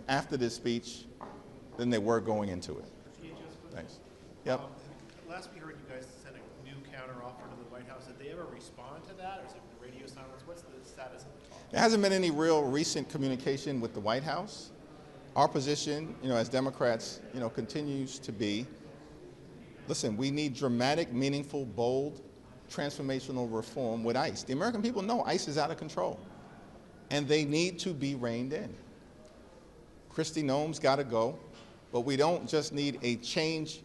after this speech than they were going into it. Thanks. Yep. Last we heard, you guys sent a new counteroffer to the White House. Did they ever respond to that, or is it radio silence? What's the status of the talk? There hasn't been any real recent communication with the White House. Our position, as Democrats, continues to be, listen, we need dramatic, meaningful, bold, transformational reform with ICE. The American people know ICE is out of control, and they need to be reined in. Christy Noem's got to go, but we don't just need a change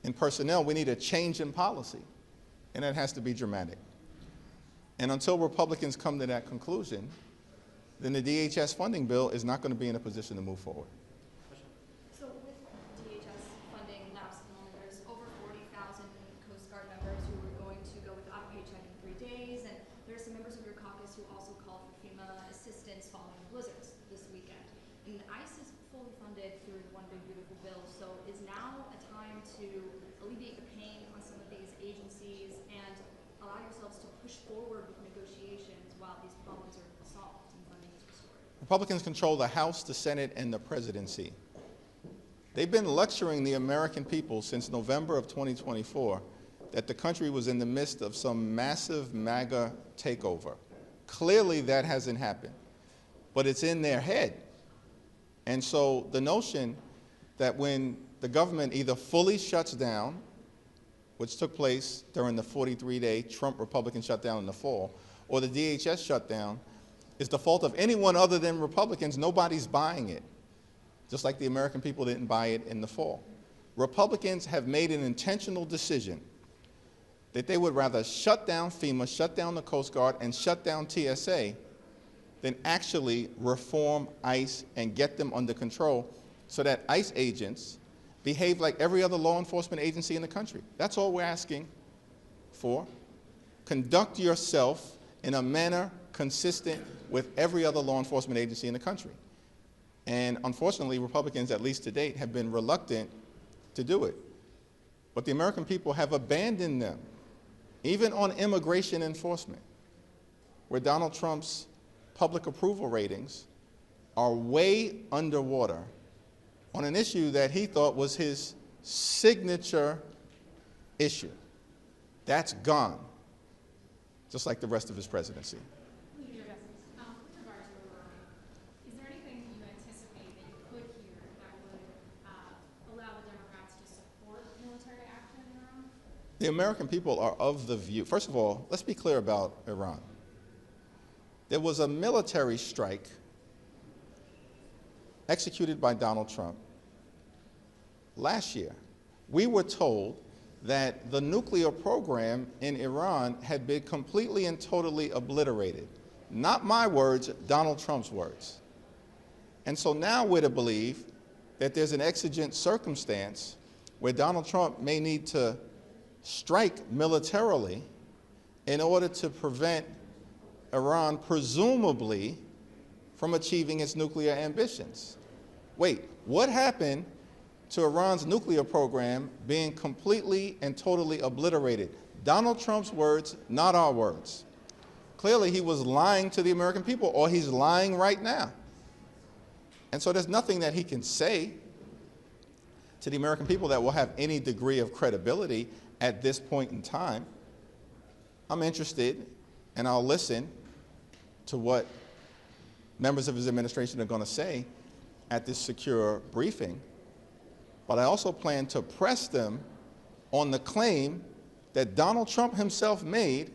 in personnel, we need a change in policy, and that has to be dramatic. And until Republicans come to that conclusion, then the DHS funding bill is not going to be in a position to move forward. So with DHS funding lapse at the moment, there's over 40,000 Coast Guard members who are going to go without a paycheck in 3 days, and there are some members of your caucus who also call for FEMA assistance following blizzards this weekend. And ICE is fully funded through the One Big Beautiful Bill, so is now a time to alleviate the pain on some of these agencies and allow yourselves to push forward with negotiations while these problems are solved and funding is restored? Republicans control the House, the Senate, and the presidency. They've been lecturing the American people since November of 2024 that the country was in the midst of some massive MAGA takeover. Clearly that hasn't happened, but it's in their head. And so the notion that when the government either fully shuts down, which took place during the 43-day Trump Republican shutdown in the fall, or the DHS shutdown, is the fault of anyone other than Republicans, nobody's buying it. Just like the American people didn't buy it in the fall. Republicans have made an intentional decision that they would rather shut down FEMA, shut down the Coast Guard, and shut down TSA than actually reform ICE and get them under control so that ICE agents behave like every other law enforcement agency in the country. That's all we're asking for. Conduct yourself in a manner consistent with every other law enforcement agency in the country. And unfortunately, Republicans, at least to date, have been reluctant to do it. But the American people have abandoned them, even on immigration enforcement, where Donald Trump's public approval ratings are way underwater on an issue that he thought was his signature issue. That's gone, just like the rest of his presidency. With regard to Iran, is there anything you anticipate that you could hear that would allow the Democrats to support military action in Iran? The American people are of the view, first of all, let's be clear about Iran. There was a military strike executed by Donald Trump last year. We were told that the nuclear program in Iran had been completely and totally obliterated. Not my words, Donald Trump's words. And so now we're to believe that there's an exigent circumstance where Donald Trump may need to strike militarily in order to prevent Iran, presumably, from achieving its nuclear ambitions. Wait, what happened to Iran's nuclear program being completely and totally obliterated? Donald Trump's words, not our words. Clearly, he was lying to the American people, or he's lying right now. And so there's nothing that he can say to the American people that will have any degree of credibility at this point in time. I'm interested, and I'll listen to what members of his administration are going to say at this secure briefing. But I also plan to press them on the claim that Donald Trump himself made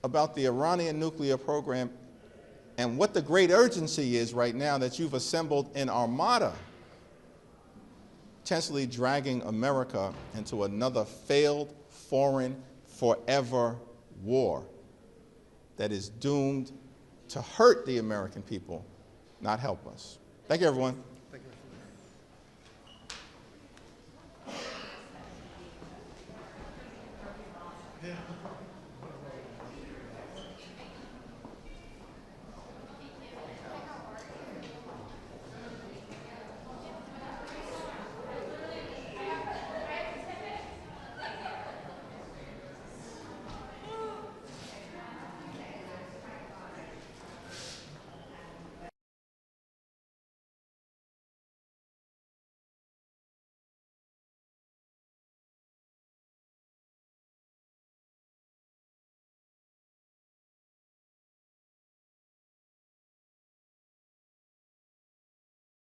about the Iranian nuclear program and what the great urgency is right now that you've assembled an armada, potentially dragging America into another failed, foreign, forever war that is doomed to hurt the American people, not help us. Thank you, everyone. Thank you. Yeah.